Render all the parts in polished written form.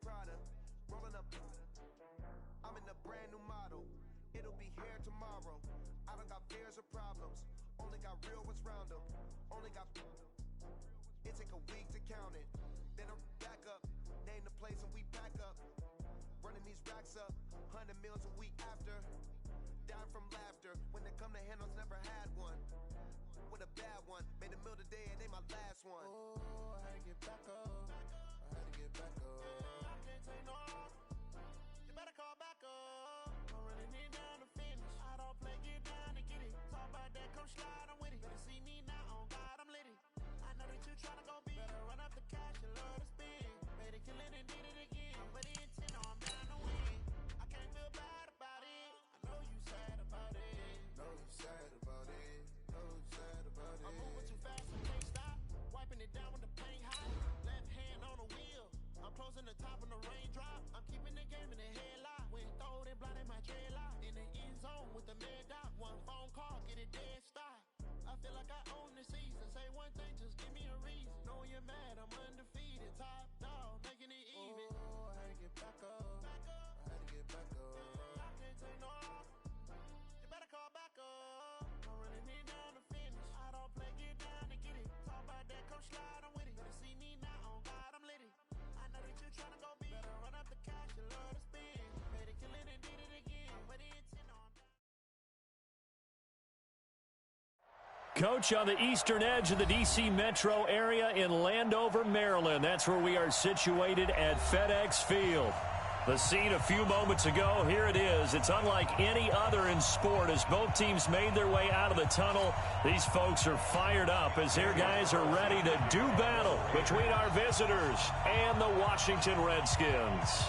Prada, rolling up. I'm in a brand new model. It'll be here tomorrow. I don't got fears or problems. Only got real ones round them. Only got. It take a week to count it. Then I'm back up. Name the place and we back up. Running these racks up. 100 meals a week after. Down from laughter. When they come to handles, never had one. With a bad one. Made a meal today and they my last one. Oh, I had to get back up. I had to get back up. I can't take no loss. You better call back up. I'm really need down to finish. I don't play, get down and get it. Talk about that, come slide, I'm with it. Better see me now, on God, I'm lit it. I know that you tryna go big. Better run up the cash, you love to spin. Made it, kill it, and did it again. But the intent, I'm down to win. I can't feel bad about it. I know you sad about it. Know you sad about it. Know you sad about it. I'm moving too fast, I can't stop. Wiping it down with the paint hot. Left hand on the wheel. I'm closing the top when the raindrop. I'm keeping the game in the headlock. When throwed and blinded my dreadlock. In the end zone with the mad dot. One phone call, get it dead stop. I feel like I own the season. Say one thing, just give me a reason. Knowing you're mad, I'm undefeated. Top dog, making it even. Oh, I had to get back up. I had to get back up. I can't take no loss. You better call back up. I'm running it down to finish. I don't play, get down and get it. Talk about that, come slide, I'm with it. Better see me now, on God, I'm lit it. I know that you tryna go big. Better run up the cash, you love to spin. Made it, kill it, and did it again. But the intent on. Coach, on the eastern edge of the D.C. metro area in Landover, Maryland. That's where we are situated at FedEx Field. The scene a few moments ago, here it is. It's unlike any other in sport as both teams made their way out of the tunnel. These folks are fired up as their guys are ready to do battle between our visitors and the Washington Redskins.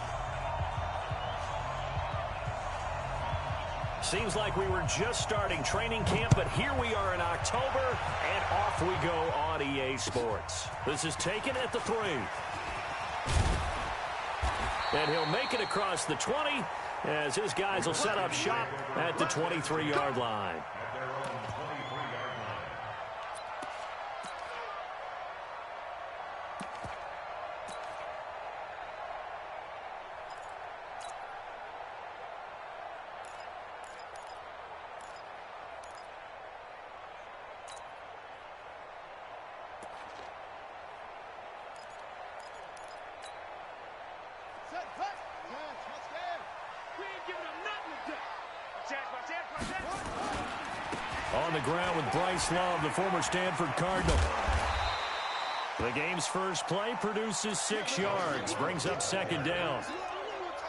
Seems like we were just starting training camp, but here we are in October, and off we go on EA Sports. This is taken at the 3. And he'll make it across the 20 as his guys will set up shop at the 23-yard line. On the ground with Bryce Love, the former Stanford Cardinal. The game's first play produces 6 yards, brings up second down.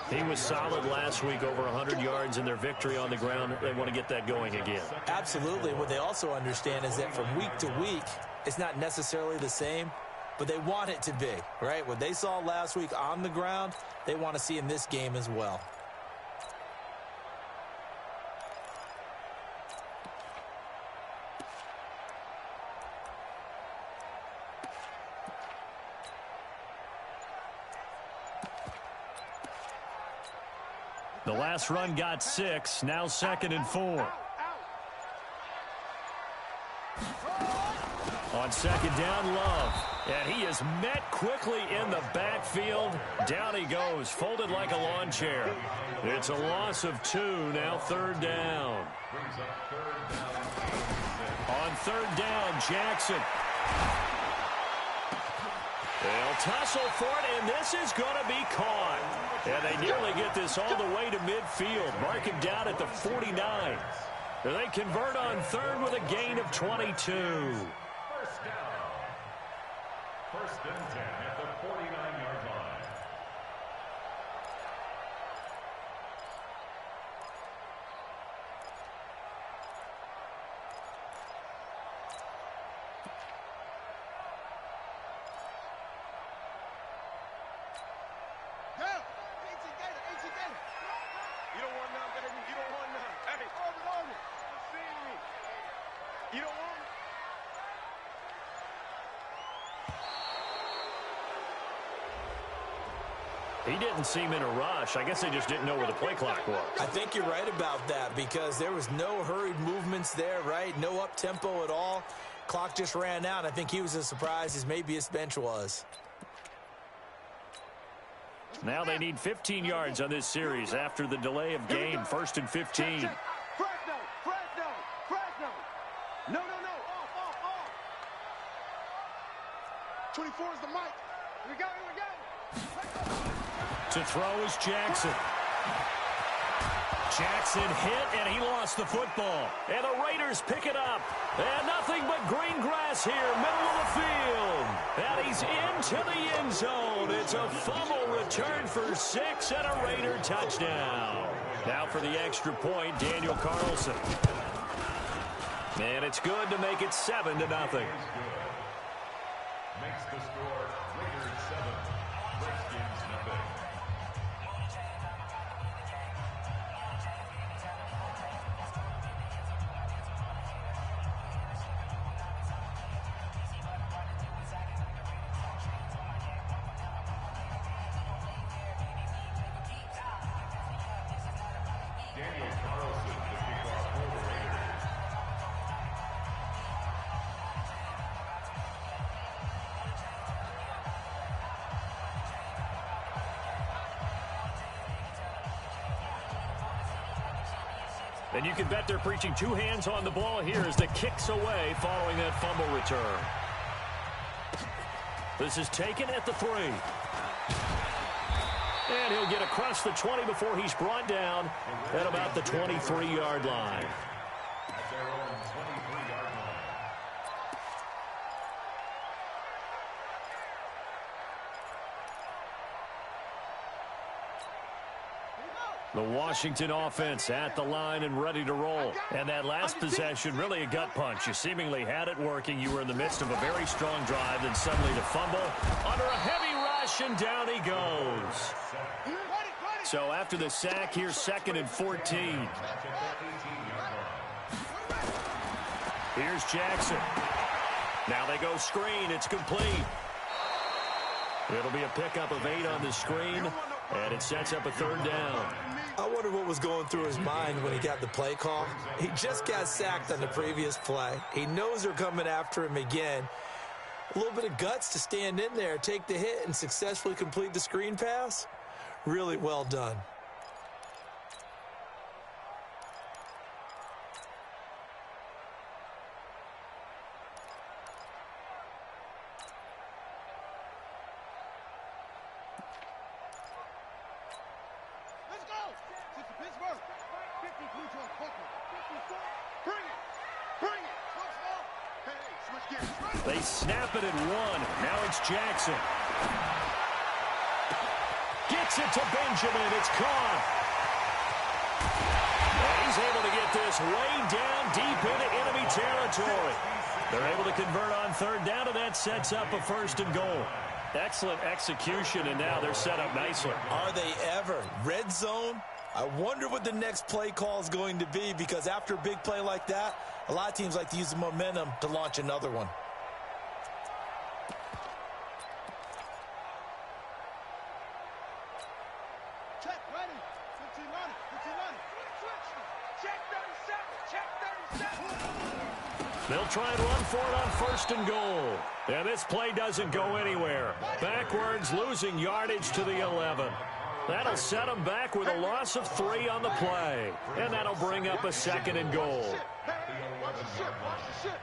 He was solid last week, over 100 yards in their victory on the ground. They want to get that going again. Absolutely. What they also understand is that from week to week, it's not necessarily the same, but they want it to be, right? What they saw last week on the ground, they want to see in this game as well. The last run got 6, now 2nd and 4. On second down, Love. And he is met quickly in the backfield. Down he goes, folded like a lawn chair. It's a loss of 2, now 3rd down. On 3rd down, Jackson. They'll tussle for it, and this is going to be caught. And they nearly get this all the way to midfield. Mark him down at the 49. They convert on 3rd with a gain of 22. First down. 1st and 10 at the 49-yard line. He didn't seem in a rush. I guess they just didn't know where the play clock was. I think you're right about that because there was no hurried movements there, right? No up-tempo at all. Clock just ran out. I think he was as surprised as maybe his bench was. Now they need 15 yards on this series after the delay of game. 1st and 15. Fresno. No. Off. 24 is the mic. Here we go. To throw is Jackson. Jackson hit, and he lost the football. And the Raiders pick it up. And nothing but green grass here, middle of the field. And he's into the end zone. It's a fumble return for 6 and a Raider touchdown. Now for the extra point, Daniel Carlson. And it's good to make it 7-0. Makes the score Raiders 7, Redskins nothing. Daniel Carlson, the kickoff for the Raiders. And you can bet they're preaching 2 hands on the ball here as the kick's away following that fumble return. This is taken at the 3. And he'll get across the 20 before he's brought down at about the 23-yard line. At their own 23-yard line. The Washington offense at the line and ready to roll. And that last possession, really a gut punch. You seemingly had it working. You were in the midst of a very strong drive, then suddenly the fumble under a heavy rush, and down he goes. So after the sack, here's 2nd and 14. Here's Jackson. Now they go screen. It's complete. It'll be a pickup of 8 on the screen, and it sets up a 3rd down. I wonder what was going through his mind when he got the play call. He just got sacked on the previous play. He knows they're coming after him again. A little bit of guts to stand in there, take the hit, and successfully complete the screen pass. Really well done. They snap it at 1. Now it's Jackson. Gets it to Benjamin. It's caught. And he's able to get this way down deep into enemy territory. They're able to convert on 3rd down, and that sets up a 1st and goal. Excellent execution, and now they're set up nicely. Are they ever? Red zone? I wonder what the next play call is going to be, because after a big play like that, a lot of teams like to use the momentum to launch another one. Check, ready. 15 on it. Check 37. They'll try and run for it on 1st and goal. And this play doesn't go anywhere. Backwards, losing yardage to the 11. That'll set them back with a loss of 3 on the play. And that'll bring up a 2nd and goal. Watch the ship.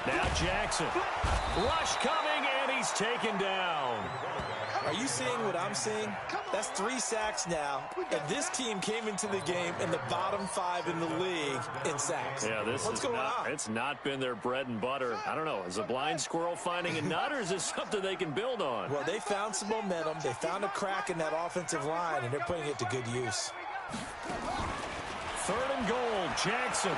Now Jackson. Rush coming, and he's taken down. Are you seeing what I'm seeing? That's 3 sacks now, and this team came into the game in the bottom 5 in the league in sacks. Yeah, What's going on? It's not been their bread and butter. I don't know. Is a blind squirrel finding a nut, or is this something they can build on? Well, they found some momentum. They found a crack in that offensive line, and they're putting it to good use. 3rd and goal, Jackson.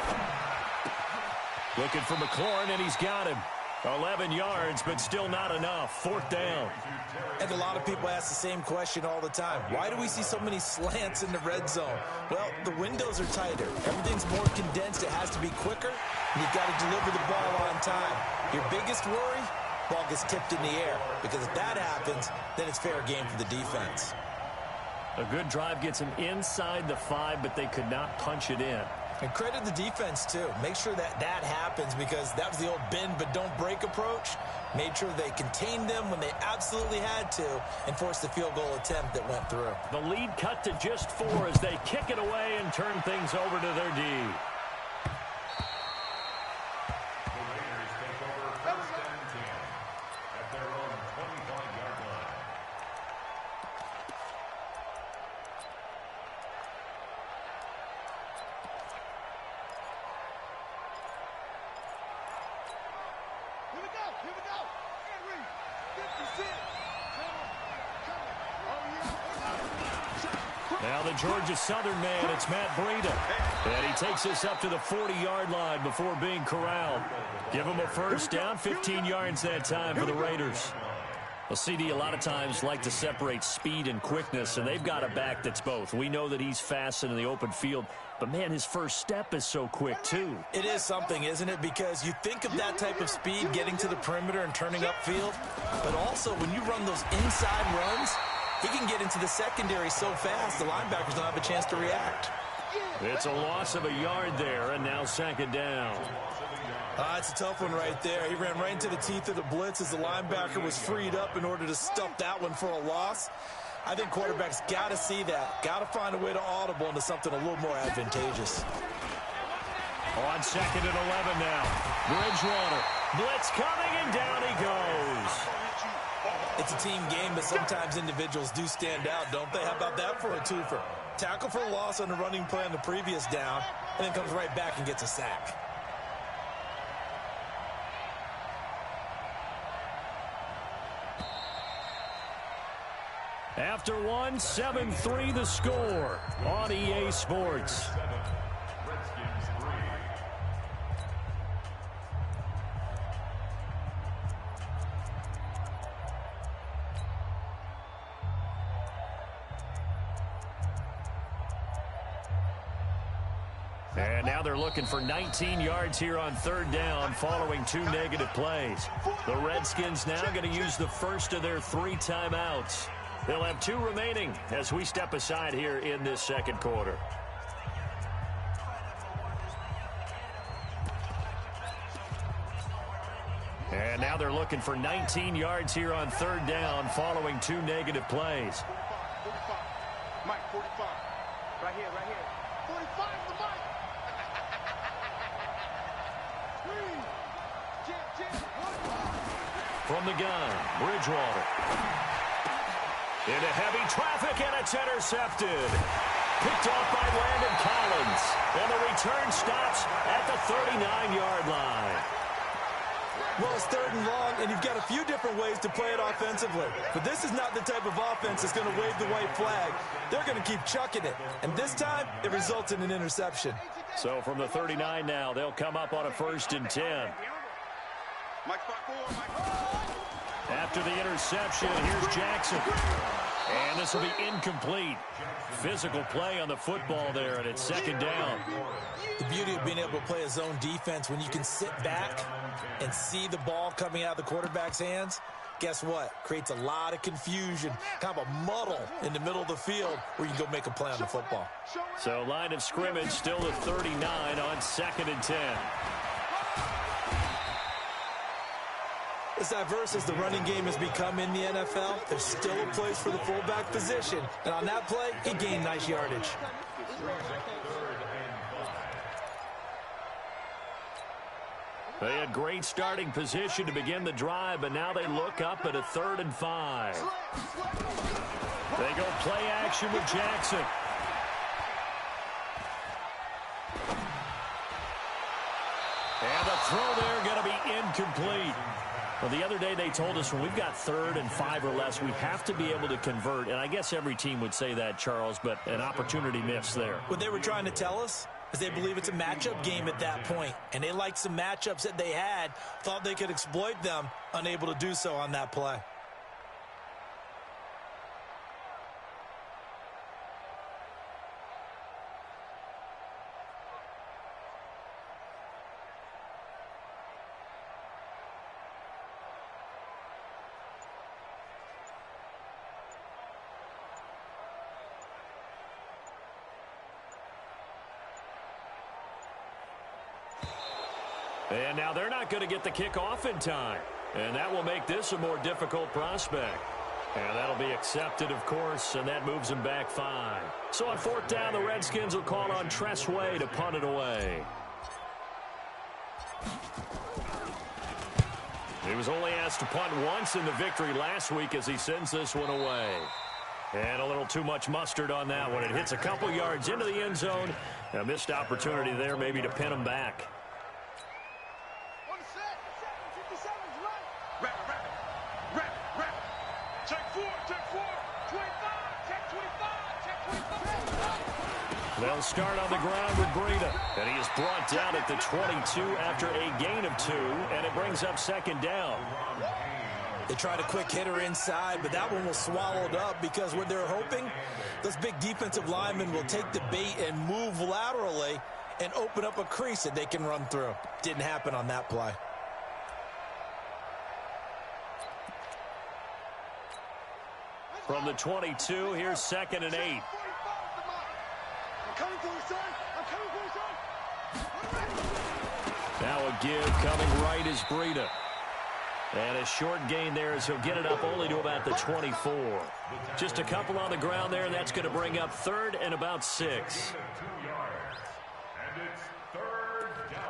Looking for McLaurin, and he's got him. 11 yards, but still not enough. 4th down. And a lot of people ask the same question all the time. Why do we see so many slants in the red zone? Well, the windows are tighter. Everything's more condensed. It has to be quicker, and you've got to deliver the ball on time. Your biggest worry? Ball gets tipped in the air, because if that happens, then it's fair game for the defense. A good drive gets them inside the 5, but they could not punch it in. And credit the defense, too. Make sure that that happens because that was the old bend but don't break approach. Made sure they contained them when they absolutely had to and forced the field goal attempt that went through. The lead cut to just 4 as they kick it away and turn things over to their D. The Raiders take over 1st and 10 at their own 25-yard line. Here we go. Henry, 56. Now the Georgia Southern man, it's Matt Breida. And he takes us up to the 40-yard line before being corralled. Give him a first down, 15 yards that time for the Raiders. Well, CD, a lot of times like to separate speed and quickness, and they've got a back that's both. We know that he's fast in the open field, but, man, his first step is so quick, too. It is something, isn't it? Because you think of that type of speed getting to the perimeter and turning upfield, but also when you run those inside runs, he can get into the secondary so fast the linebackers don't have a chance to react. It's a loss of a yard there, and now 2nd down. It's a tough one right there. He ran right into the teeth of the blitz as the linebacker was freed up in order to stuff that one for a loss. I think quarterbacks got to see that. Got to find a way to audible into something a little more advantageous. On 2nd and 11 now. Bridgewater. Blitz coming, and down he goes. It's a team game, but sometimes individuals do stand out, don't they? How about that for a twofer? Tackle for a loss on the running play on the previous down, and then comes right back and gets a sack. After one, 7-3 the score on EA Sports. Redskins 3. And now they're looking for 19 yards here on 3rd down following 2 negative plays. The Redskins now going to use the first of their 3 timeouts. They'll have 2 remaining as we step aside here in this 2nd quarter. And now they're looking for 19 yards here on 3rd down following 2 negative plays. 45. Mike, 45. Right here. 45 the Mike. From the gun, Bridgewater. Into heavy traffic, and it's intercepted. Picked off by Landon Collins. And the return stops at the 39-yard line. Well, it's 3rd and long, and you've got a few different ways to play it offensively. But this is not the type of offense that's going to wave the white flag. They're going to keep chucking it. And this time, it results in an interception. So from the 39 now, they'll come up on a 1st and 10. Mike, spot 4, Mike. After the interception, here's Jackson. And this will be incomplete. Physical play on the football there, and it's 2nd down. The beauty of being able to play a zone defense when you can sit back and see the ball coming out of the quarterback's hands, guess what? Creates a lot of confusion, kind of a muddle in the middle of the field where you can go make a play on the football. So line of scrimmage still at 39 on 2nd and 10. As diverse as the running game has become in the NFL, there's still a place for the fullback position. And on that play, he gained nice yardage. They had great starting position to begin the drive, but now they look up at a 3rd and 5. They go play action with Jackson. And the throw there going to be incomplete. Well, the other day they told us when we've got 3rd and 5 or less, we have to be able to convert. And I guess every team would say that, Charles, but an opportunity missed there. What they were trying to tell us is they believe it's a matchup game at that point. And they liked some matchups that they had, thought they could exploit them, unable to do so on that play. And now they're not going to get the kickoff in time. And that will make this a more difficult prospect. And that'll be accepted, of course, and that moves them back 5. So on 4th down, the Redskins will call on Tressway to punt it away. He was only asked to punt once in the victory last week as he sends this one away. And a little too much mustard on that one. It hits a couple yards into the end zone. A missed opportunity there maybe to pin him back. They'll start on the ground with Breida. And he is brought down at the 22 after a gain of 2. And it brings up 2nd down. They tried a quick hitter inside, but that one was swallowed up because what they're hoping, those big defensive linemen will take the bait and move laterally and open up a crease that they can run through. Didn't happen on that play. From the 22, here's 2nd and 8. Now a give coming right is Breida. And a short gain there as he'll get it up only to about the 24. Just a couple on the ground there, and that's going to bring up 3rd and about 6. 2 yards. And it's 3rd down.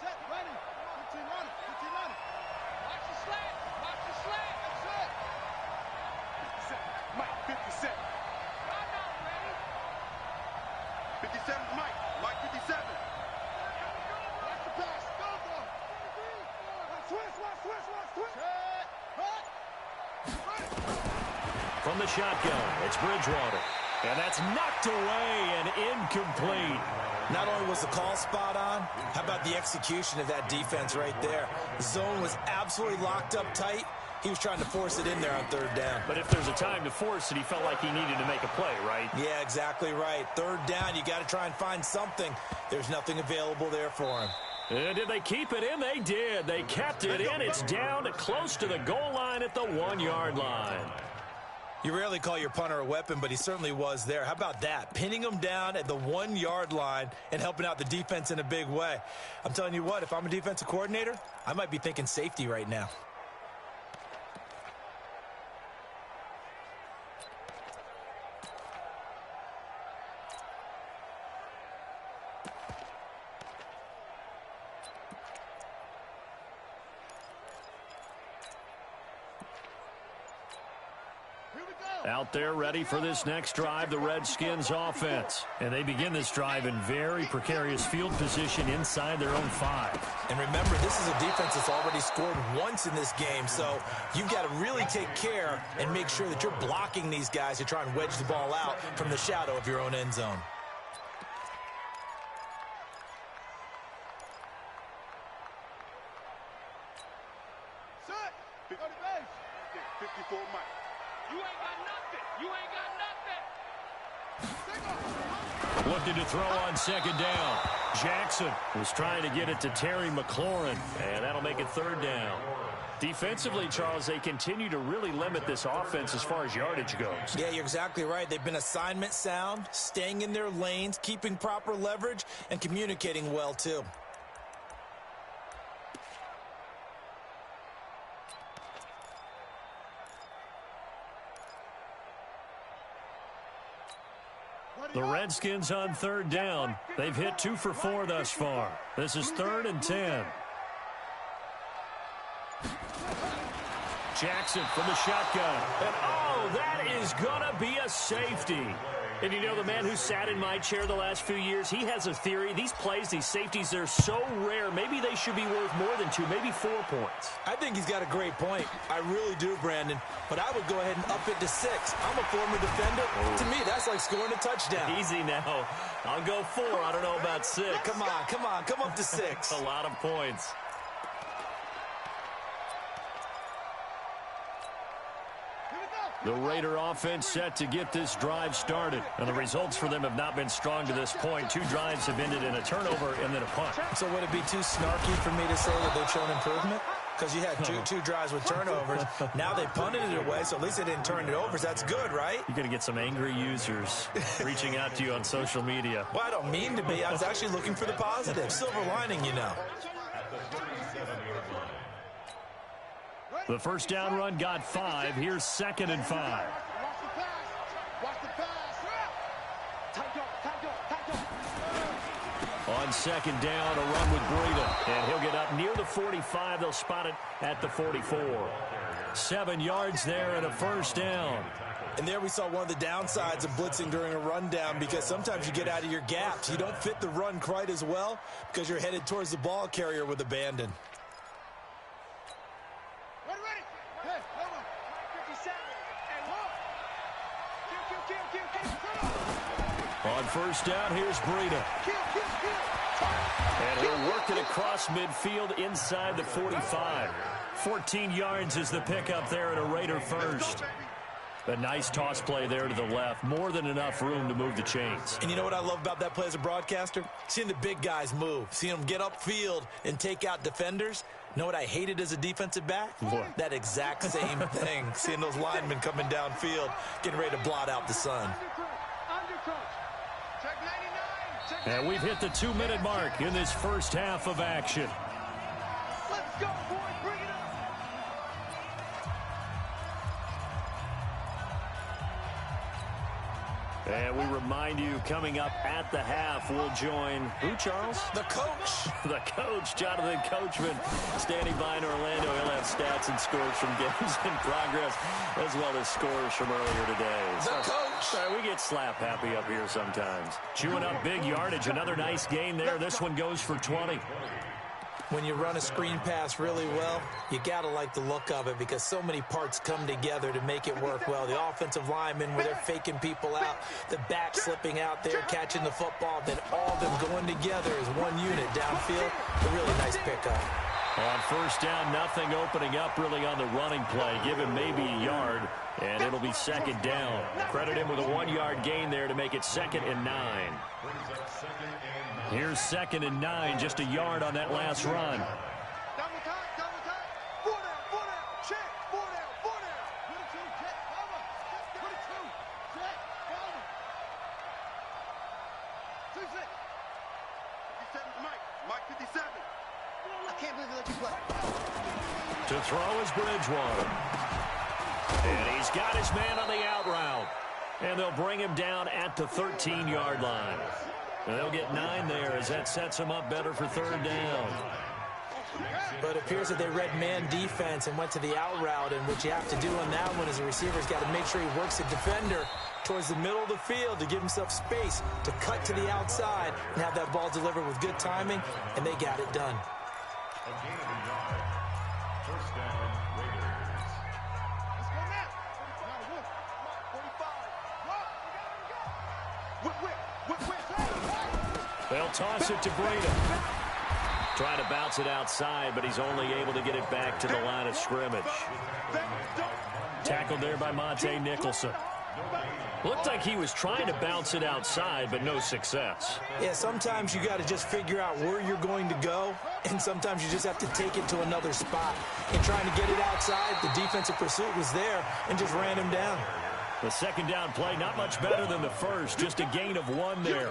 Set, ready. 15 on it. 15 on it. Watch the slant. Watch the slant. That's it. 57. Mike, 57. Run out, ready. 57 's Mike. Mike, 57. Watch the pass. Go, go. Switch, switch, switch, switch. Set. Hut. From the shotgun, it's Bridgewater. And that's knocked away and incomplete. Not only was the call spot on, how about the execution of that defense right there? The zone was absolutely locked up tight. He was trying to force it in there on 3rd down. But if there's a time to force it, he felt like he needed to make a play, right? Yeah, exactly right. 3rd down, you got to try and find something. There's nothing available there for him. And did they keep it in? They did. They kept it in. It's down close to the goal line at the 1-yard line. You rarely call your punter a weapon, but he certainly was there. How about that? Pinning him down at the 1-yard line and helping out the defense in a big way. I'm telling you what, if I'm a defensive coordinator, I might be thinking safety right now. Out there ready for this next drive, the Redskins offense. And they begin this drive in very precarious field position inside their own 5. And remember, this is a defense that's already scored once in this game, so you've got to really take care and make sure that you're blocking these guys to try and wedge the ball out from the shadow of your own end zone. Set. 54 Mike. You ain't got nothing. You ain't got nothing. Looking to throw on 2nd down. Jackson was trying to get it to Terry McLaurin, and that'll make it 3rd down. Defensively, Charles, they continue to really limit this offense as far as yardage goes. Yeah, you're exactly right. They've been assignment sound, staying in their lanes, keeping proper leverage, and communicating well, too. The Redskins on 3rd down. They've hit 2 for 4 thus far. This is 3rd and 10. Jackson from the shotgun. And, oh, that is going to be a safety. And you know, the man who sat in my chair the last few years, he has a theory. These plays, these safeties, they're so rare. Maybe they should be worth more than 2, maybe 4 points. I think he's got a great point. I really do, Brandon. But I would go ahead and up it to 6. I'm a former defender. Oh. To me, that's like scoring a touchdown. Easy now. I'll go 4. I don't know about 6. Come on. Come up to 6. A lot of points. The Raider offense set to get this drive started. And the results for them have not been strong to this point. 2 drives have ended in a turnover and then a punt. So would it be too snarky for me to say that they've shown improvement? because you had two drives with turnovers. Now they punted it away, so at least they didn't turn it over. So that's good, right? You're going to get some angry users reaching out to you on social media. Well, I don't mean to be. I was actually looking for the positive. Silver lining, you know. The first down run got 5. Here's 2nd and 5. On 2nd down, a run with Breida. And he'll get up near the 45. They'll spot it at the 44. 7 yards there and a first down. And there we saw one of the downsides of blitzing during a rundown, because sometimes you get out of your gaps. You don't fit the run quite as well because you're headed towards the ball carrier with abandon. On first down, here's Breida. And he'll work it across midfield inside the 45. 14 yards is the pickup there at a Raider first. A nice toss play there to the left. More than enough room to move the chains. And you know what I love about that play as a broadcaster? Seeing the big guys move. Seeing them get upfield and take out defenders. You know what I hated as a defensive back? What? That exact same thing. Seeing those linemen coming downfield, getting ready to blot out the sun. And we've hit the 2-minute mark in this first half of action. Let's go, boys. Bring it up. And we remind you, coming up at the half, we'll join who, Charles? The coach. The coach, Jonathan Coachman, standing by in Orlando. He'll have stats and scores from games in progress, as well as scores from earlier today. The coach. We get slap happy up here sometimes. Chewing up big yardage. Another nice gain there. This one goes for 20. When you run a screen pass really well, you got to like the look of it, because so many parts come together to make it work well. The offensive linemen, where they're faking people out, the back slipping out there, catching the football, then all of them going together as one unit downfield. A really nice pickup. On first down, nothing opening up really on the running play. Give him maybe a yard, and it'll be 2nd down. Credit him with a 1-yard gain there to make it 2nd and 9. Here's 2nd and 9, just a yard on that last run. Double time, double time. 4 down, check. 4 down, 4 down. 22, check, cover. 22, check, cover. 26. 57, Mike 57. I can't believe they let you play. To throw is Bridgewater. And he's got his man on the out route. And they'll bring him down at the 13-yard line. And they'll get 9 there as that sets him up better for 3rd down. But it appears that they read man defense and went to the out route, and what you have to do on that one is the receiver's got to make sure he works the defender towards the middle of the field to give himself space to cut to the outside and have that ball delivered with good timing, and they got it done. A gain of a yard. First down, Raiders. Let's go now. 45. Whip. They'll toss it to Breida. Trying to bounce it outside, but he's only able to get it back to the line of scrimmage. Tackled there by Monte Nicholson. Looked like he was trying to bounce it outside, but no success. Yeah, sometimes you got to just figure out where you're going to go, and sometimes you just have to take it to another spot. And trying to get it outside, the defensive pursuit was there and just ran him down. The 2nd down play, not much better than the first, just a gain of 1 there.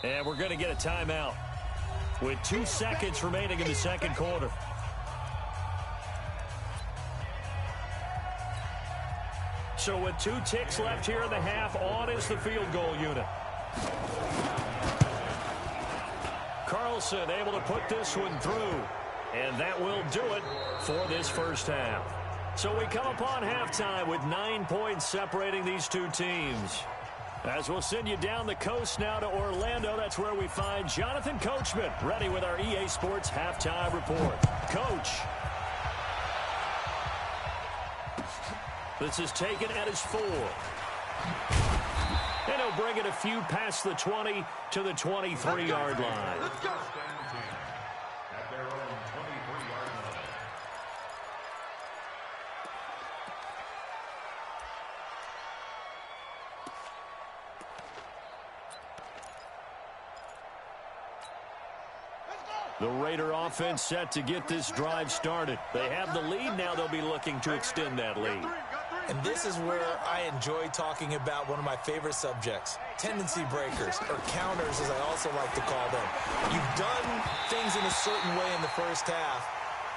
And we're going to get a timeout with 2 seconds remaining in the 2nd quarter. So with 2 ticks left here in the half, on is the field goal unit. Carlson able to put this one through. And that will do it for this first half. So we come upon halftime with 9 points separating these two teams. As we'll send you down the coast now to Orlando, that's where we find Jonathan Coachman, ready with our EA Sports Halftime Report. Coach. This is taken at his 4. And he'll bring it a few past the 20 to the 23-yard line. Let's go. At their own 23-yard line. The Raider offense set to get this drive started. They have the lead. Now they'll be looking to extend that lead. And this is where I enjoy talking about one of my favorite subjects, tendency breakers, or counters as I also like to call them. You've done things in a certain way in the first half,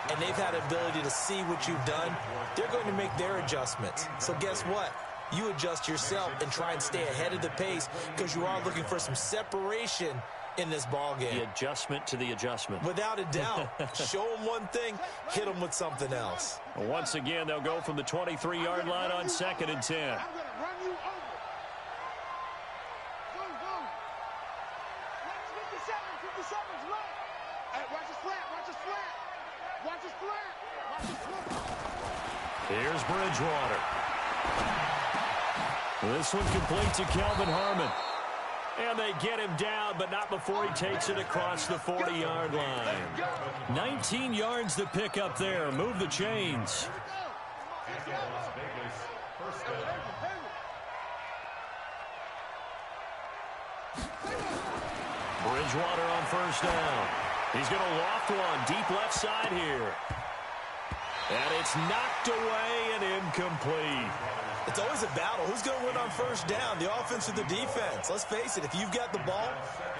and they've had the ability to see what you've done. They're going to make their adjustments. So guess what? You adjust yourself and try and stay ahead of the pace because you are looking for some separation in this ball game. The adjustment to the adjustment. Without a doubt. Show them one thing, hit them with something else. Once again, they'll go from the 23-yard line on 2nd and 10. I'm going to run you over. Go, go. 57's right. Hey, watch his flat, watch his flat. Watch his flat. Watch his flat. Here's Bridgewater. This one complete to Kelvin Harmon. And they get him down, but not before he takes it across the 40-yard line. 19 yards to pick up there. Move the chains. Bridgewater on first down. He's going to loft one deep left side here. And it's knocked away and incomplete. It's always a battle. Who's going to win on first down, the offense or the defense? Let's face it, if you've got the ball,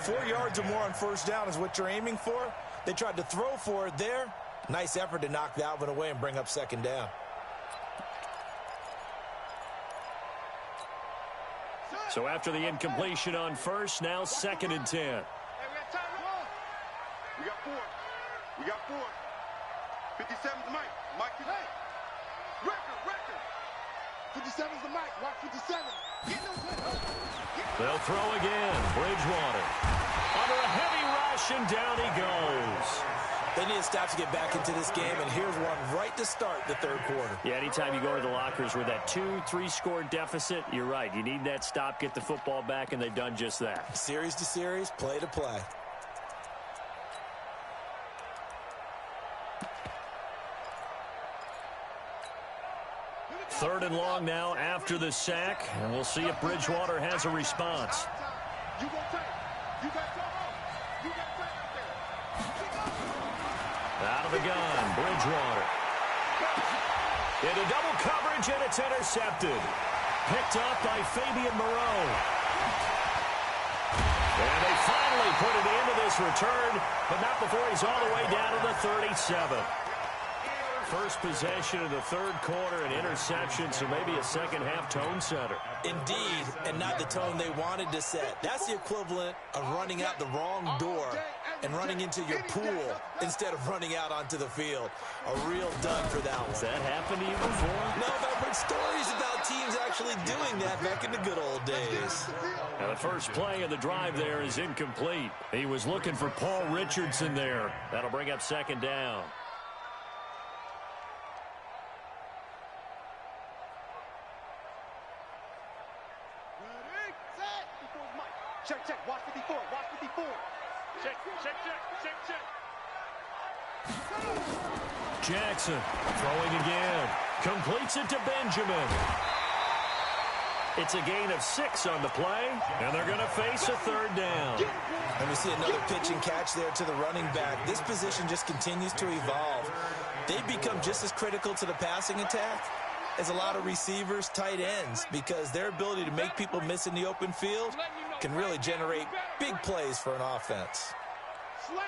4 yards or more on first down is what you're aiming for. They tried to throw for it there. Nice effort to knock that one away and bring up second down. So after the incompletion on first, now 2nd and 10. Hey, we got time. We got four. We got four. 57's Mike. Mike, hey. Record. 57's the Mike. Watch 57. They'll throw again. Bridgewater. Under a heavy rush, and down he goes. They need to stop to get back into this game, and here's one right to start the third quarter. Yeah, anytime you go to the lockers with that 2-3 score deficit, you're right. You need that stop, get the football back, and they've done just that. Series to series, play to play. Third and long now after the sack, and we'll see if Bridgewater has a response. You got time. You got time. You got time out there. Out of the gun, Bridgewater. Into double coverage, and it's intercepted. Picked up by Fabian Moreau. And they finally put it into this return, but not before he's all the way down to the 37. First possession of the third quarter, an interception, so maybe a second-half tone setter. Indeed, and not the tone they wanted to set. That's the equivalent of running out the wrong door and running into your pool instead of running out onto the field. A real dud for that one. Has that happened to you before? No, but I've heard stories about teams actually doing that back in the good old days. Now the first play of the drive there is incomplete. He was looking for Paul Richardson there. That'll bring up second down. Check. Watch 54. Watch 54. Check. Jackson throwing again. Completes it to Benjamin. It's a gain of 6 on the play, and they're going to face a third down. And we see another pitch and catch there to the running back. This position just continues to evolve. They become just as critical to the passing attack as a lot of receivers, tight ends, because their ability to make people miss in the open field can really generate big plays for an offense. Slam.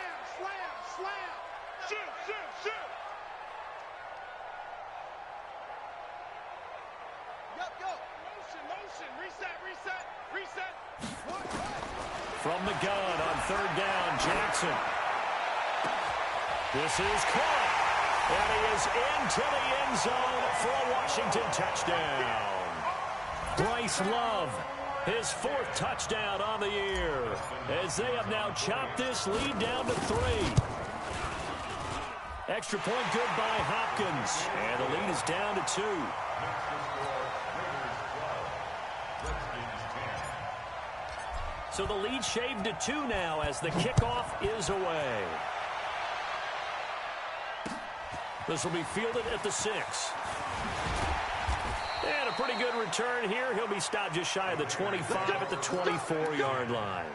Shoot. Go. Motion. Reset. From the gun on third down, Jackson. This is caught. And he is into the end zone for a Washington touchdown. Bryce Love, his 4th touchdown on the year, as they have now chopped this lead down to 3. Extra point good by Hopkins, and the lead is down to 2. So the lead shaved to 2 now as the kickoff is away. This will be fielded at the 6. And a pretty good return here. He'll be stopped just shy of the 25 at the 24-yard line.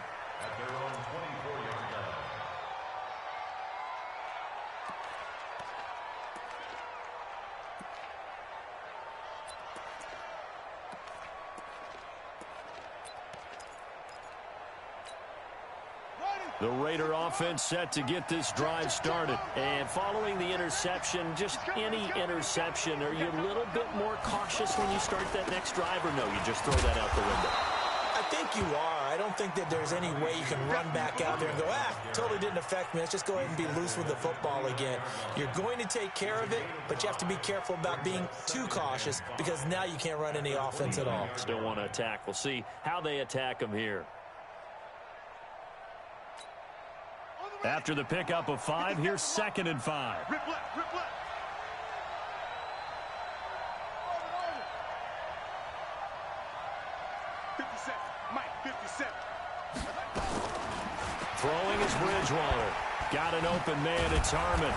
The Raider offense set to get this drive started. And following the interception, just any interception, are you a little bit more cautious when you start that next drive, or no, you just throw that out the window? I think you are. I don't think that there's any way you can run back out there and go, totally didn't affect me. Let's just go ahead and be loose with the football again. You're going to take care of it, but you have to be careful about being too cautious because now you can't run any offense at all. Still want to attack. We'll see how they attack them here. After the pickup of 5, here's 2nd and 5. Rip left, rip left. Mike, 57. Throwing is Bridgewater. Got an open man, it's Harmon.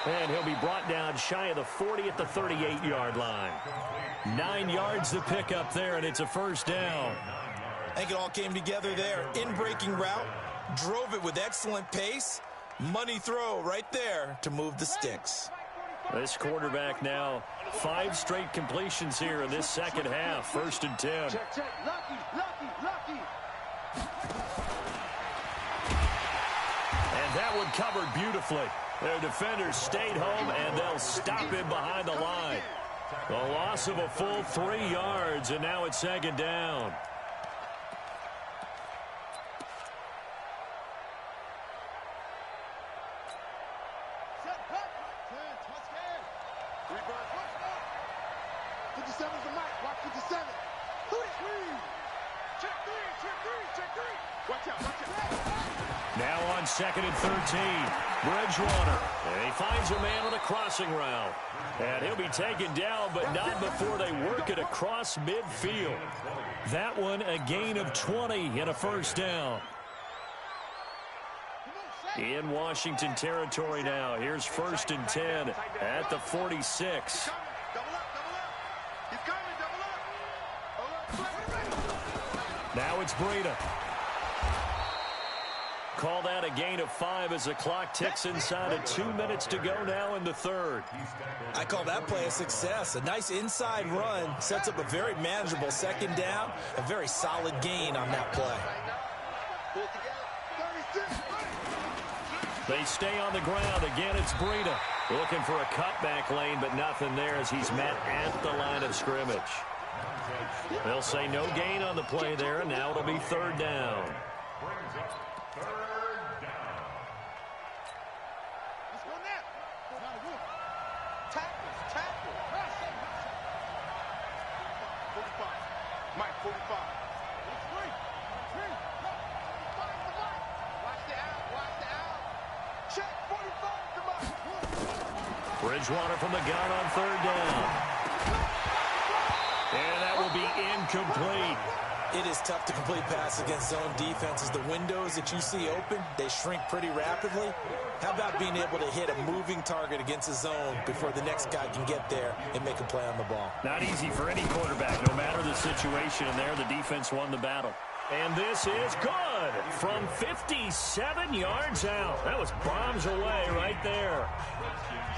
And he'll be brought down shy of the 40 at the 38-yard line. 9 yards to pick up there, and it's a first down. I think it all came together there. In-breaking route, drove it with excellent pace. Money throw right there to move the sticks. This quarterback now 5 straight completions here in this second half. 1st and 10. Check, check. Lucky. And that one covered beautifully. Their defenders stayed home, and they'll stop him behind the line. The loss of a full 3 yards, and now it's 2nd down. Now on 2nd and 13, Bridgewater. And he finds a man on a crossing route. And he'll be taken down, but not before they work it across midfield. That one a gain of 20 and a first down. In Washington territory now. Here's 1st and 10 at the 46. Now it's Breida. Call that a gain of 5 as the clock ticks inside of 2 minutes to go now in the 3rd. I call that play a success. A nice inside run sets up a very manageable 2nd down. A very solid gain on that play. They stay on the ground. Again, it's Breida. Looking for a cutback lane, but nothing there as he's met at the line of scrimmage. They'll say no gain on the play there, and now it'll be 3rd down. Bridgewater from the gun on 3rd down. And that will be incomplete. It is tough to complete passes against zone defenses. The windows that you see open, they shrink pretty rapidly. How about being able to hit a moving target against a zone before the next guy can get there and make a play on the ball? Not easy for any quarterback, no matter the situation. And there, the defense won the battle. And this is good from 57 yards out. That was bombs away right there.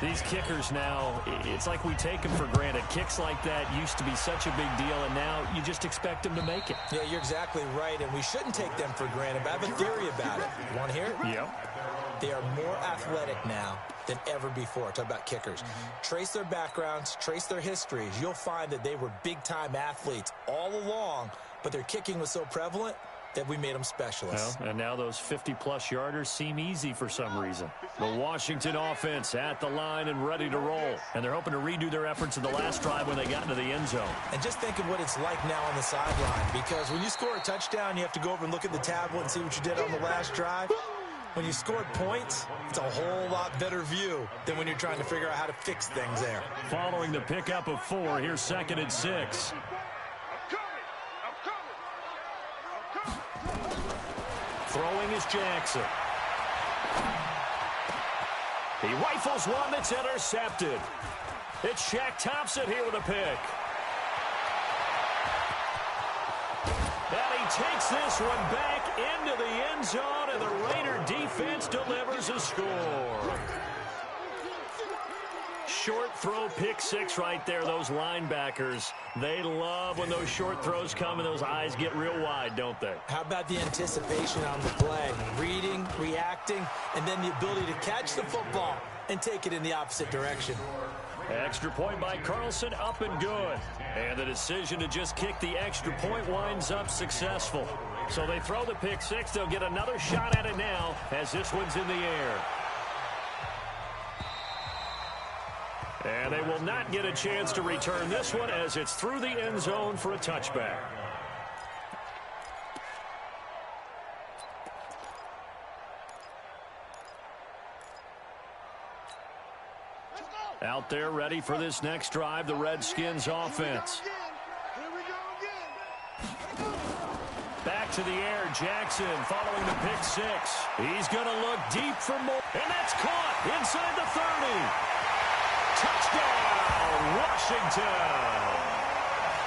These kickers now, it's like we take them for granted. Kicks like that used to be such a big deal, and now you just expect them to make it. Yeah, you're exactly right, and we shouldn't take them for granted, but I have a theory about it. You want to hear it? Yep. They are more athletic now than ever before. Talk about kickers. Trace their backgrounds, trace their histories. You'll find that they were big-time athletes all along, but their kicking was so prevalent that we made them specialists. Well, and now those 50-plus yarders seem easy for some reason. The Washington offense at the line and ready to roll. And they're hoping to redo their efforts in the last drive when they got into the end zone. And just think of what it's like now on the sideline, because when you score a touchdown, you have to go over and look at the tablet and see what you did on the last drive. When you scored points, it's a whole lot better view than when you're trying to figure out how to fix things there. Following the pickup of 4, here's 2nd and 6. Throwing is Jackson. He rifles one that's intercepted. It's Shaq Thompson here with a pick. And he takes this one back into the end zone, and the Raider defense delivers a score. short throw pick six right there. Those linebackers, they love when those short throws come and those eyes get real wide, don't they? How about the anticipation on the play? Reading, reacting, and then the ability to catch the football and take it in the opposite direction. Extra point by Carlson, up and good. And the decision to just kick the extra point winds up successful. So they throw the pick six. They'll get another shot at it now as this one's in the air. And they will not get a chance to return this one as it's through the end zone for a touchback. Out there ready for this next drive, the Redskins offense. Back to the air, Jackson following the pick six. He's going to look deep for more. And that's caught inside the 30. Touchdown, Washington.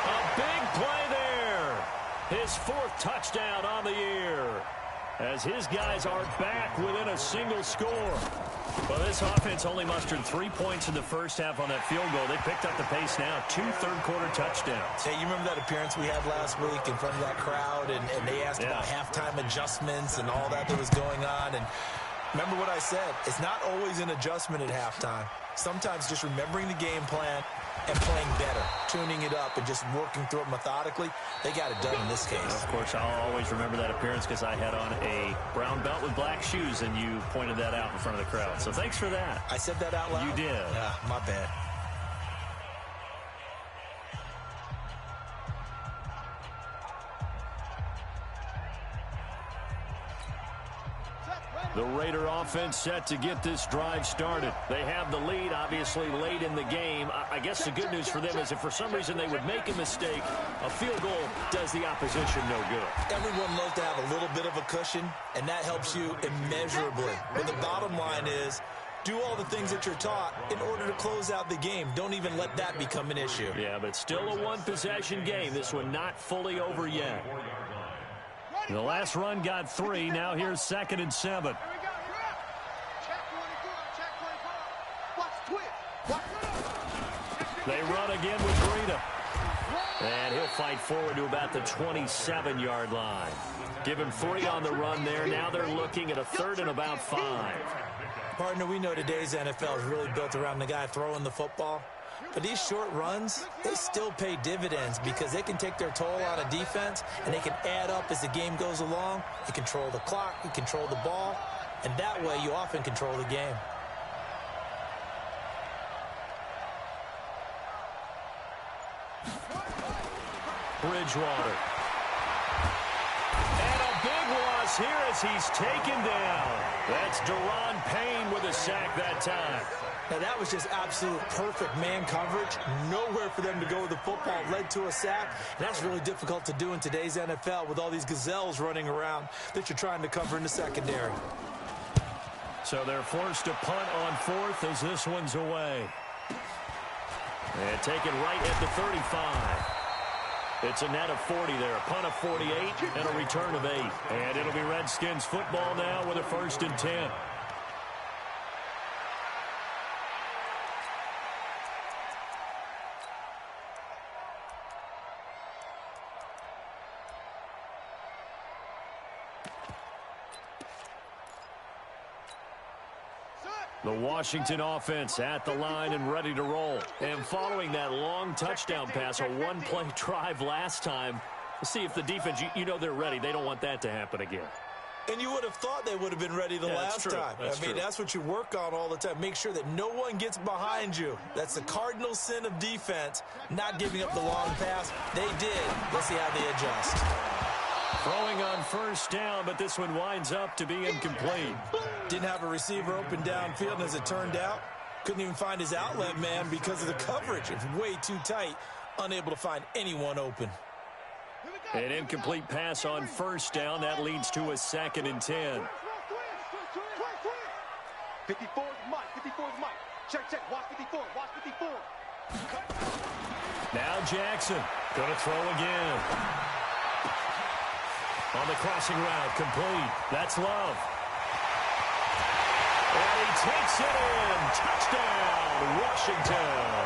A big play there. His fourth touchdown on the year. As his guys are back within a single score. Well, this offense only mustered 3 points in the first half on that field goal. They picked up the pace now. 2 third-quarter touchdowns. Hey, you remember that appearance we had last week in front of that crowd, and they asked about halftime adjustments and all that was going on. And remember what I said. It's not always an adjustment at halftime. Sometimes just remembering the game plan and playing better, tuning it up and just working through it methodically. They got it done in this case. Of course, I'll always remember that appearance because I had on a brown belt with black shoes, and you pointed that out in front of the crowd. So thanks for that. I said that out loud? You did. My bad. The Raider offense set to get this drive started. They have the lead, obviously, late in the game. I guess the good news for them is if for some reason they would make a mistake, a field goal does the opposition no good. Everyone loves to have a little bit of a cushion, and that helps you immeasurably. But the bottom line is, do all the things that you're taught in order to close out the game. Don't even let that become an issue. Yeah, but still a one-possession game. This one not fully over yet. The last run got 3. Now here's 2nd and 7. They run again with Breida. And he'll fight forward to about the 27-yard line. Give him 3 on the run there. Now they're looking at a 3rd and about 5. Partner, we know today's NFL is really built around the guy throwing the football. But these short runs, they still pay dividends because they can take their toll on a defense and they can add up as the game goes along. You control the clock, you control the ball, and that way you often control the game. Bridgewater. And a big loss here as he's taken down. That's Daron Payne with a sack that time. Now, that was just absolute perfect man coverage. Nowhere for them to go with the football. Led to a sack. And that's really difficult to do in today's NFL with all these gazelles running around that you're trying to cover in the secondary. So they're forced to punt on 4th as this one's away. And taken right at the 35. It's a net of 40 there. A punt of 48 and a return of 8. And it'll be Redskins football now with a 1st and 10. The Washington offense at the line and ready to roll. And following that long touchdown pass, a one-play drive last time, let's see if the defense, you know they're ready. They don't want that to happen again. And you would have thought they would have been ready the last time. That's what you work on all the time. Make sure that no one gets behind you. That's the cardinal sin of defense, not giving up the long pass. They did. Let's see how they adjust. Throwing on 1st down, but this one winds up to be incomplete. Didn't have a receiver open downfield, and as it turned out, couldn't even find his outlet man because of the coverage. It's way too tight, unable to find anyone open. An incomplete pass on 1st down. That leads to a 2nd and 10. 54 is Mike. 54 is Mike. Check. Watch 54. Watch 54. Now Jackson going to throw again. On the crossing route, complete. That's Love. And he takes it in. Touchdown, Washington.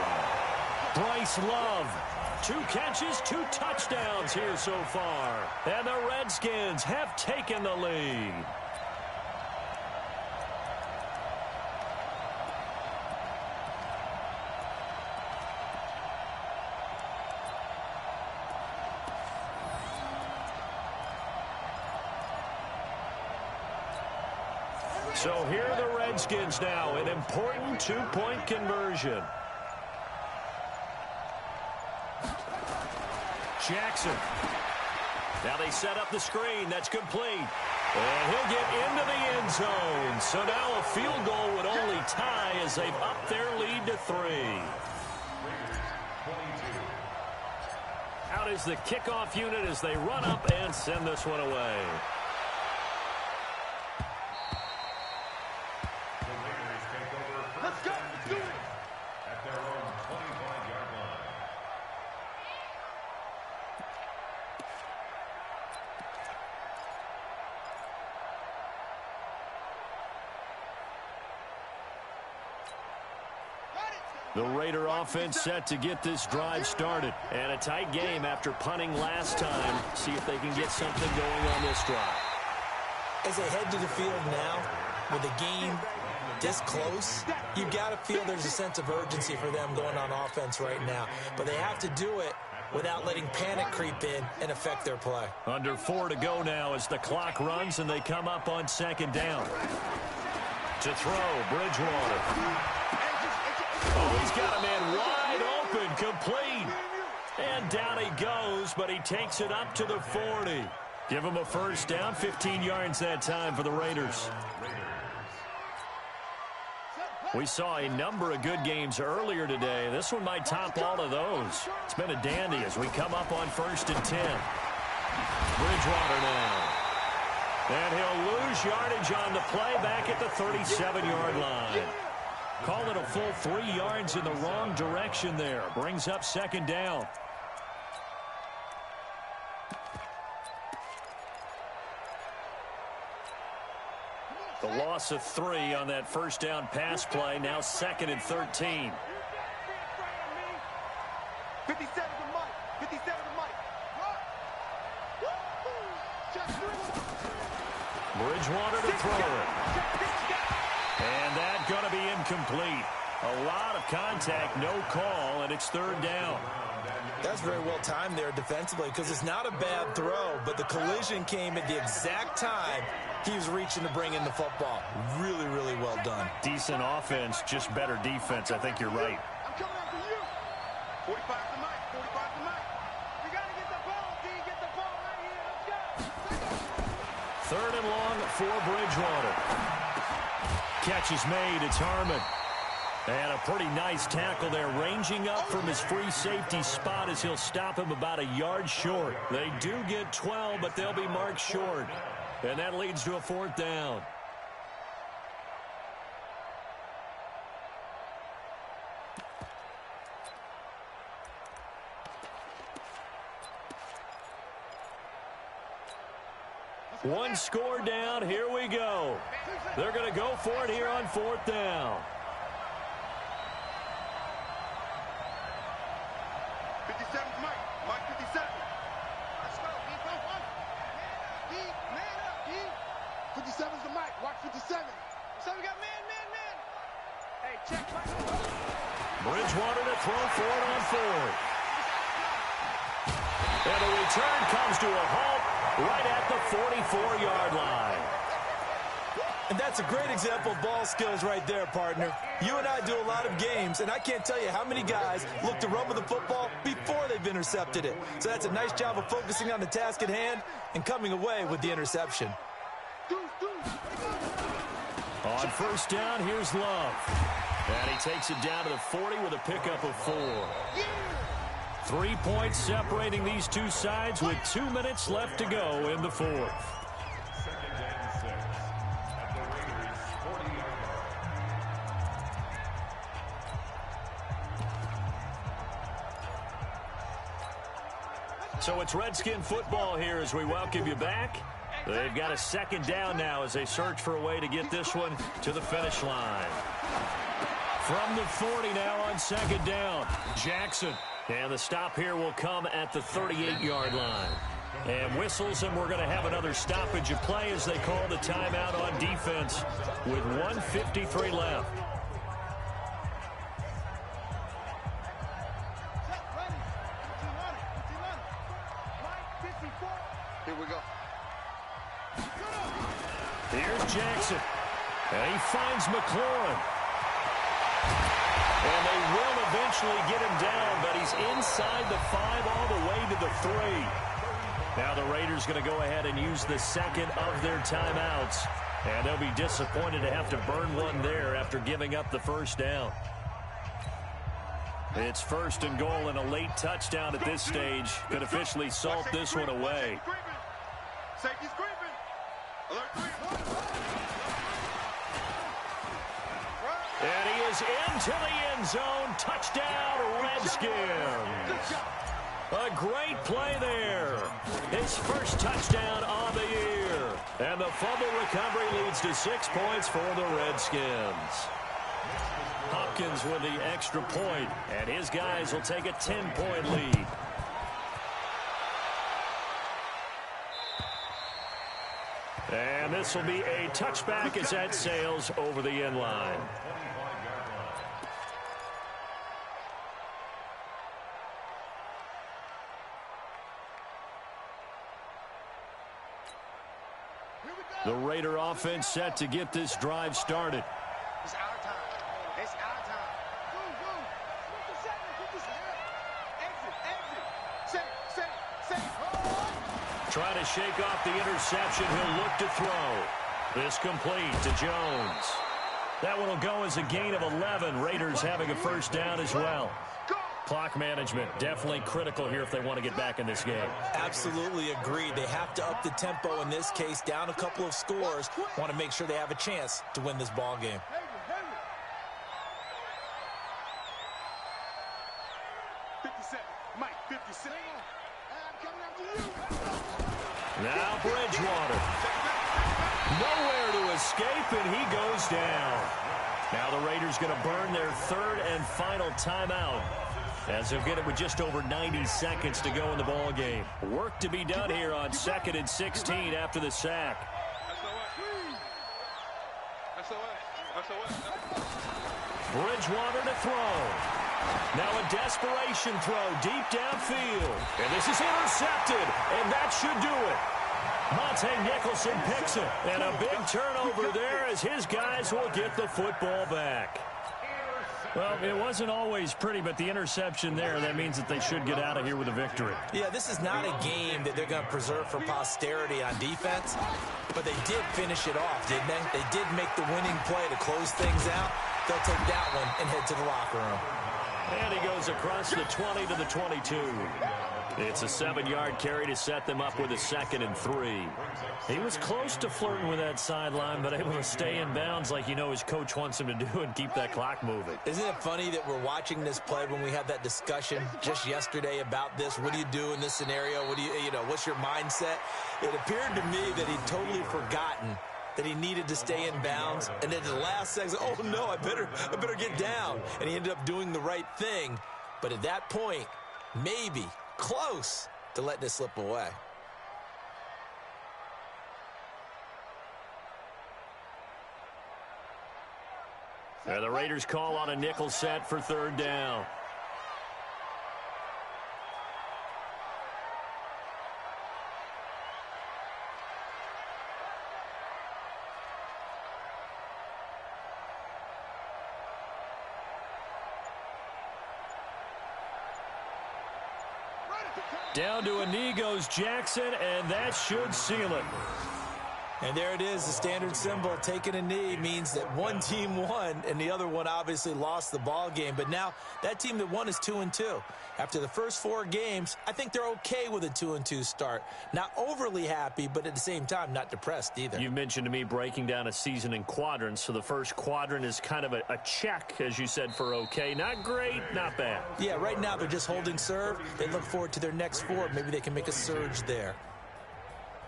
Bryce Love. 2 catches, 2 touchdowns here so far. And the Redskins have taken the lead. So here are the Redskins now, an important 2-point conversion. Jackson. Now they set up the screen. That's complete. And he'll get into the end zone. So now a field goal would only tie as they've upped their lead to 3. Out is the kickoff unit as they run up and send this one away. Let's go. Do it. At their own 25-yard line. The Raider offense set to get this drive started. And a tight game after punting last time. See if they can get something going on this drive. As they head to the field now, with the game this close, you've got to feel there's a sense of urgency for them going on offense right now. But they have to do it without letting panic creep in and affect their play. Under 4 to go now as the clock runs and they come up on 2nd down. To throw, Bridgewater. Oh, he's got a man wide open, complete. And down he goes, but he takes it up to the 40. Give him a first down, 15 yards that time for the Raiders. We saw a number of good games earlier today. This one might top all of those. It's been a dandy as we come up on 1st and 10. Bridgewater now. And he'll lose yardage on the play back at the 37-yard line. Call it a full 3 yards in the wrong direction there. Brings up 2nd down. The loss of 3 on that first down pass play. Now 2nd and 13. 57 to Mike. 57 to Mike. Bridgewater to throw it. And that's going to be incomplete. A lot of contact, no call, and it's 3rd down. That's very well timed there defensively because it's not a bad throw, but the collision came at the exact time he was reaching to bring in the football. Really, really well done. Decent offense, just better defense. I think you're right. I'm coming after you. 45 to Mike. 45 to Mike. We got to get the ball, D. Get the ball right here. Let's go. 3rd and long for Bridgewater. Catch is made. It's Harmon. And a pretty nice tackle there, ranging up from his free safety spot as he'll stop him about a yard short. They do get 12, but they'll be marked short. And that leads to a 4th down. One score down. Here we go. They're going to go for it here on 4th down. 57 Mike. Mike 57. Let's go. D, go on. D, man up, D. 57's the Mike. Watch 57. So we got man. Hey, check Mike. Bridgewater to throw for it on 4th. And the return comes to a halt right at the 44-yard line. And that's a great example of ball skills right there, partner. You and I do a lot of games, and I can't tell you how many guys look to run with the football before they've intercepted it. So that's a nice job of focusing on the task at hand and coming away with the interception. On 1st down, here's Love. And he takes it down to the 40 with a pickup of 4. 3 points separating these two sides with 2 minutes left to go in the 4th. 2nd and 6 at the Raiders' 40-yard line. So it's Redskin football here as we welcome you back. They've got a second down now as they search for a way to get this one to the finish line. From the 40 now on second down, Jackson. And the stop here will come at the 38-yard line. And whistles, and we're going to have another stoppage of play as they call the timeout on defense with 1:53 left. Here we go. Here's Jackson. And he finds McLaurin. And they will eventually get him down, but he's inside the 5 all the way to the 3. Now the Raiders going to go ahead and use the second of their timeouts. And they'll be disappointed to have to burn one there after giving up the first down. It's first and goal, and a late touchdown at this stage could officially salt this one away. Safety's creeping. Alert 3. And he is into the end zone. Touchdown, Redskins. A great play there. His first touchdown on the year. And the fumble recovery leads to 6 points for the Redskins. Hopkins with the extra point, and his guys will take a 10-point lead. And this will be a touchback as that sails over the end line. The Raider offense set to get this drive started. It's our time. It's our time. Exit. Safe. Trying to shake off the interception. He'll look to throw. This complete to Jones. That one will go as a gain of 11. Raiders having a first down as well. Clock management definitely critical here if they want to get back in this game. Absolutely agreed. They have to up the tempo in this case, down a couple of scores. Want to make sure they have a chance to win this ball game. 57. Mike, 57. I'm coming after you. Now Bridgewater. Nowhere to escape, and he goes down. Now the Raiders going to burn their third and final timeout, as they'll get it with just over 90 seconds to go in the ball game. Work to be done here on 2nd and 16 after the sack. Bridgewater to throw. Now a desperation throw deep downfield. And this is intercepted, and that should do it. Monte Nicholson picks it, and a big turnover there as his guys will get the football back. Well, it wasn't always pretty, but the interception there, that means that they should get out of here with a victory. Yeah, this is not a game that they're going to preserve for posterity on defense, but they did finish it off, didn't they? They did make the winning play to close things out. They'll take that one and head to the locker room. And he goes across the 20 to the 22. It's a 7-yard carry to set them up with a 2nd and 3. He was close to flirting with that sideline, but able to stay in bounds like you know his coach wants him to do and keep that clock moving. Isn't it funny that we're watching this play when we had that discussion just yesterday about this? What do you do in this scenario? What do you know, what's your mindset? It appeared to me that he'd totally forgotten that he needed to stay in bounds, and then at the last second, oh no, I better get down. And he ended up doing the right thing. But at that point, maybe close to letting it slip away. And the Raiders call on a nickel set for 3rd down. Down to a knee goes Jackson, and that should seal it. And there it is, the standard symbol. Taking a knee means that one team won, and the other one obviously lost the ball game. But now that team that won is 2-2. After the first 4 games, I think they're okay with a 2-2 start. Not overly happy, but at the same time, not depressed either. You mentioned to me breaking down a season in quadrants. So the first quadrant is kind of a check, as you said, for okay. Not great, not bad. Yeah, right now they're just holding serve. They look forward to their next 4. Maybe they can make a surge there.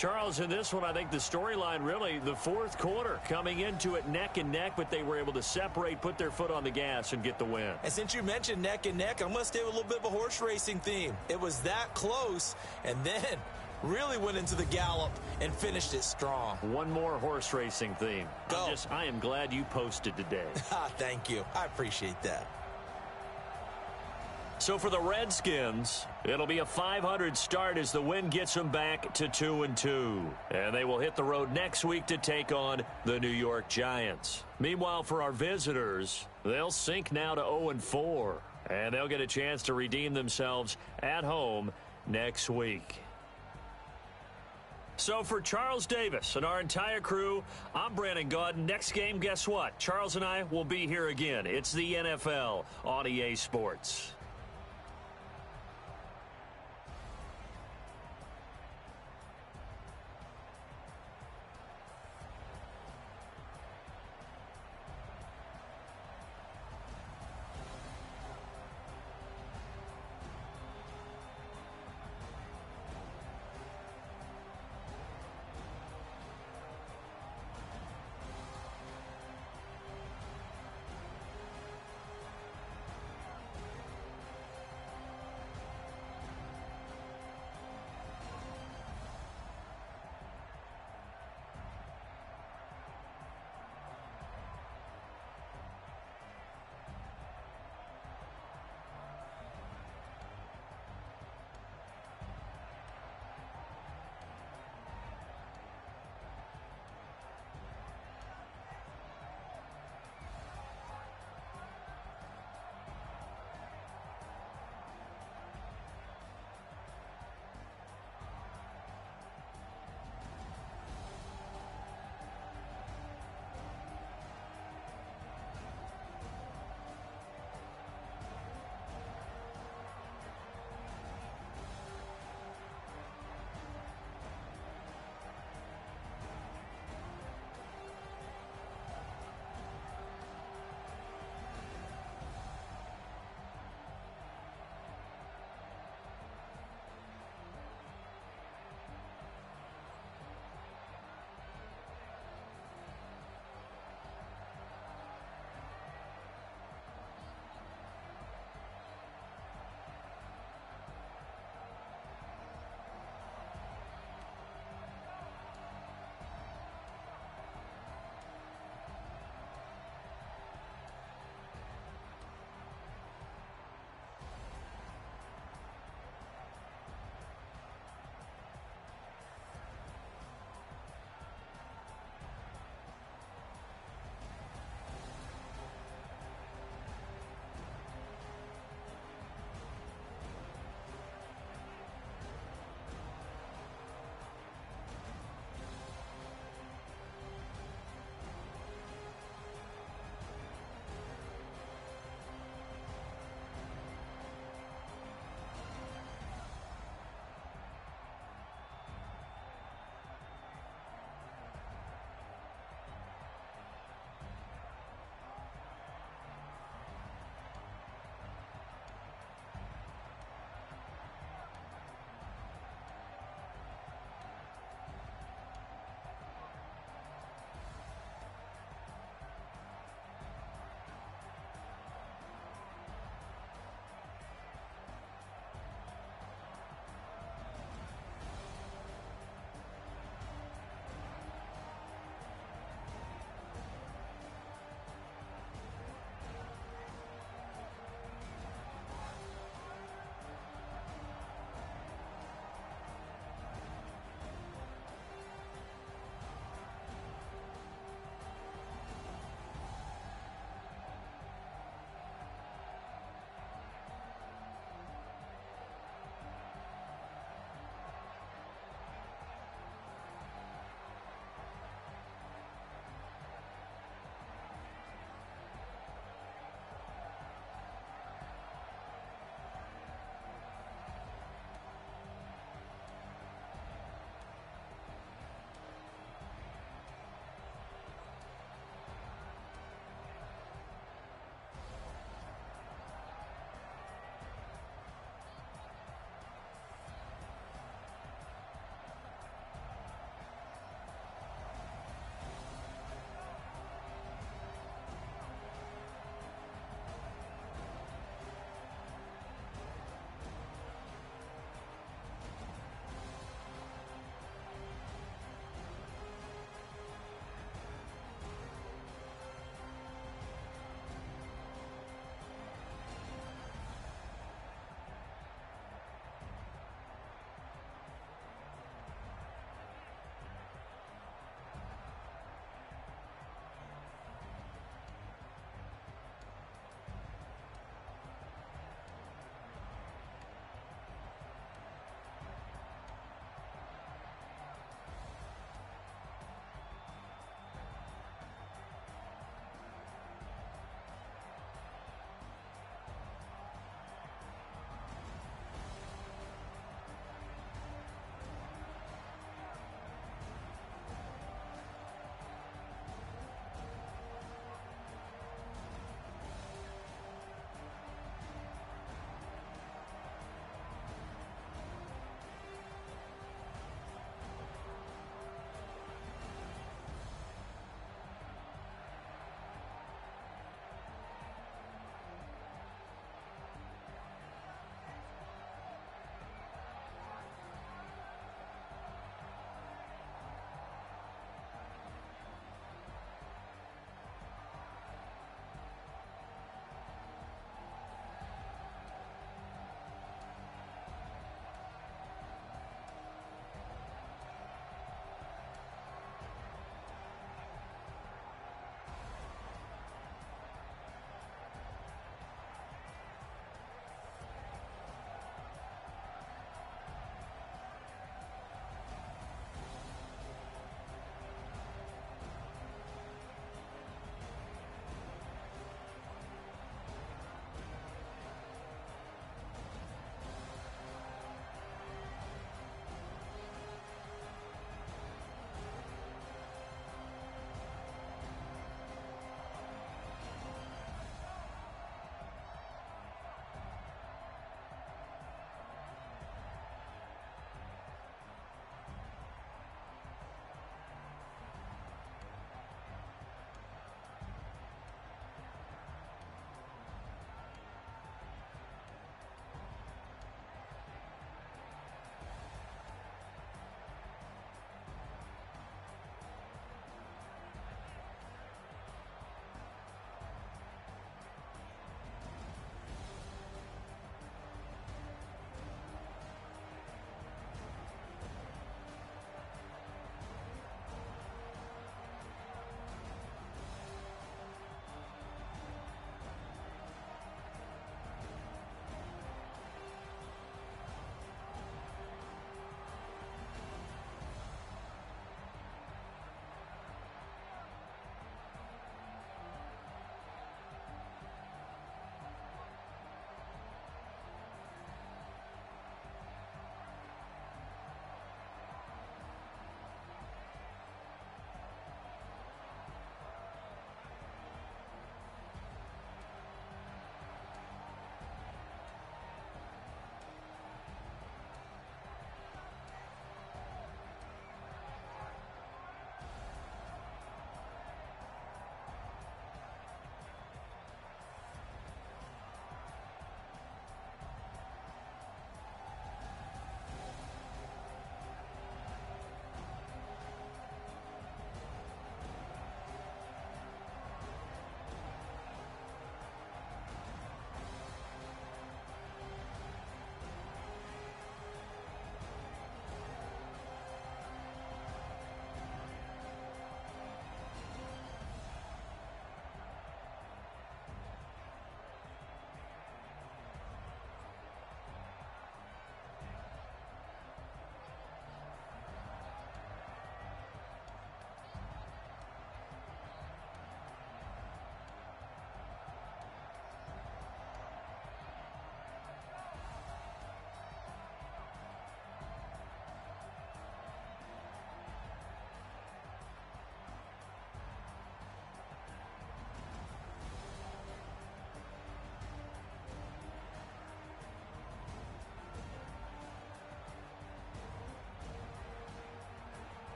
Charles, in this one, I think the storyline really, the fourth quarter, coming into it neck and neck, but they were able to separate, put their foot on the gas, and get the win. And since you mentioned neck and neck, I'm going to stay with a little bit of a horse racing theme. It was that close, and then really went into the gallop and finished it strong. One more horse racing theme. Go. I am glad you posted today. Thank you. I appreciate that. So for the Redskins, it'll be a .500 start as the win gets them back to 2-2. And they will hit the road next week to take on the New York Giants. Meanwhile, for our visitors, they'll sink now to 0-4. And they'll get a chance to redeem themselves at home next week. So for Charles Davis and our entire crew, I'm Brandon Gaudin. Next game, guess what? Charles and I will be here again. It's the NFL on EA Sports.